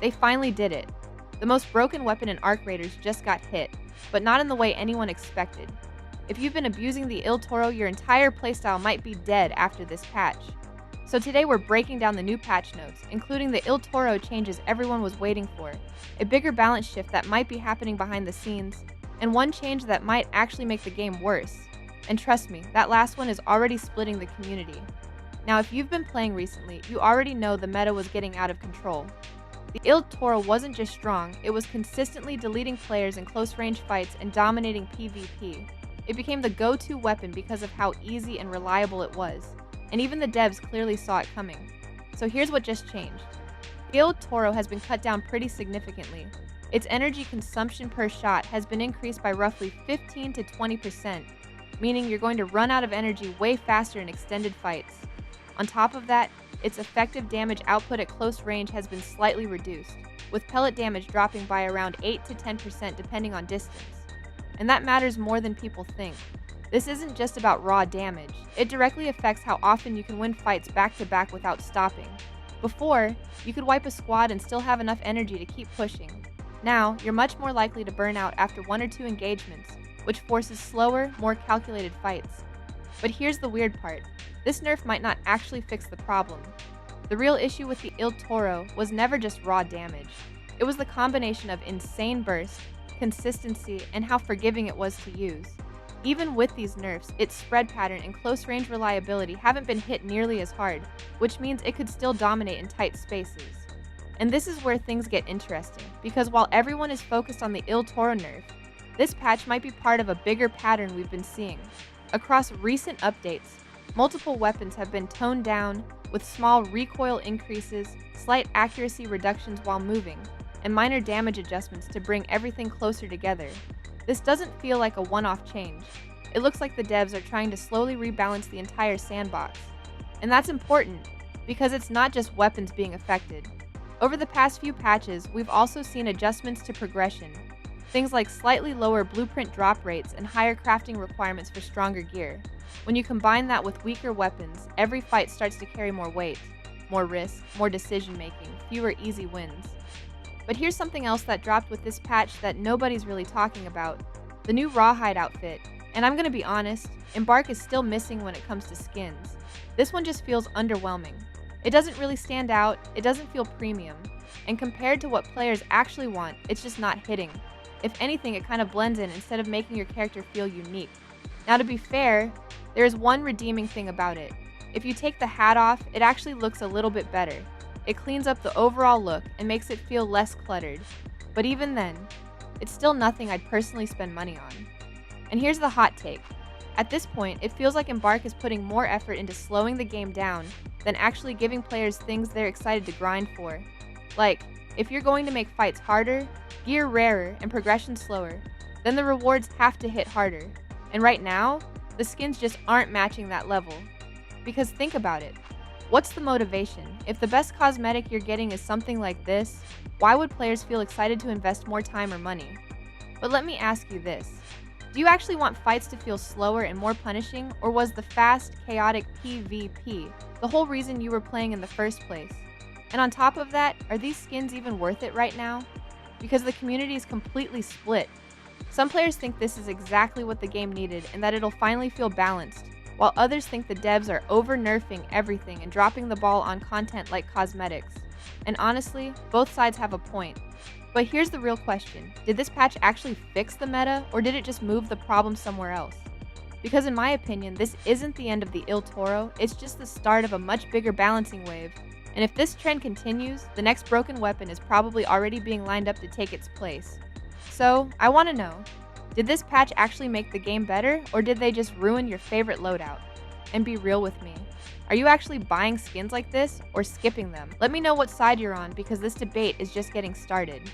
They finally did it. The most broken weapon in Arc Raiders just got hit, but not in the way anyone expected. If you've been abusing the IL Toro, your entire playstyle might be dead after this patch. So today we're breaking down the new patch notes, including the IL Toro changes everyone was waiting for, a bigger balance shift that might be happening behind the scenes, and one change that might actually make the game worse. And trust me, that last one is already splitting the community. Now if you've been playing recently, you already know the meta was getting out of control. The IL Toro wasn't just strong, it was consistently deleting players in close-range fights and dominating PvP. It became the go-to weapon because of how easy and reliable it was, and even the devs clearly saw it coming. So here's what just changed. The IL Toro has been cut down pretty significantly. Its energy consumption per shot has been increased by roughly 15 to 20%, meaning you're going to run out of energy way faster in extended fights. On top of that, its effective damage output at close range has been slightly reduced, with pellet damage dropping by around 8 to 10% depending on distance. And that matters more than people think. This isn't just about raw damage, it directly affects how often you can win fights back to back without stopping. Before, you could wipe a squad and still have enough energy to keep pushing. Now, you're much more likely to burn out after 1 or 2 engagements, which forces slower, more calculated fights. But here's the weird part. This nerf might not actually fix the problem. The real issue with the IL Toro was never just raw damage. It was the combination of insane burst, consistency, and how forgiving it was to use. Even with these nerfs, its spread pattern and close-range reliability haven't been hit nearly as hard, which means it could still dominate in tight spaces. And this is where things get interesting, because while everyone is focused on the IL Toro nerf, this patch might be part of a bigger pattern we've been seeing. Across recent updates, multiple weapons have been toned down, with small recoil increases, slight accuracy reductions while moving, and minor damage adjustments to bring everything closer together. This doesn't feel like a one-off change. It looks like the devs are trying to slowly rebalance the entire sandbox. And that's important, because it's not just weapons being affected. Over the past few patches, we've also seen adjustments to progression. Things like slightly lower blueprint drop rates and higher crafting requirements for stronger gear. When you combine that with weaker weapons, every fight starts to carry more weight, more risk, more decision-making, fewer easy wins. But here's something else that dropped with this patch that nobody's really talking about. The new Rawhide Outfit. And I'm gonna be honest, Embark is still missing when it comes to skins. This one just feels underwhelming. It doesn't really stand out, it doesn't feel premium, and compared to what players actually want, it's just not hitting. If anything, it kind of blends in instead of making your character feel unique. Now to be fair, there is one redeeming thing about it. If you take the hat off, it actually looks a little bit better. It cleans up the overall look and makes it feel less cluttered. But even then, it's still nothing I'd personally spend money on. And here's the hot take. At this point, it feels like Embark is putting more effort into slowing the game down than actually giving players things they're excited to grind for. Like, if you're going to make fights harder, gear rarer, and progression slower, then the rewards have to hit harder. And right now, the skins just aren't matching that level. Because think about it. What's the motivation? If the best cosmetic you're getting is something like this, why would players feel excited to invest more time or money? But let me ask you this. Do you actually want fights to feel slower and more punishing, or was the fast, chaotic PvP the whole reason you were playing in the first place? And on top of that, are these skins even worth it right now? Because the community is completely split. Some players think this is exactly what the game needed and that it'll finally feel balanced, while others think the devs are over-nerfing everything and dropping the ball on content like cosmetics. And honestly, both sides have a point. But here's the real question. Did this patch actually fix the meta, or did it just move the problem somewhere else? Because in my opinion, this isn't the end of the IL Toro, it's just the start of a much bigger balancing wave. And if this trend continues, the next broken weapon is probably already being lined up to take its place. So, I want to know, did this patch actually make the game better, or did they just ruin your favorite loadout? And be real with me. Are you actually buying skins like this, or skipping them? Let me know what side you're on, because this debate is just getting started.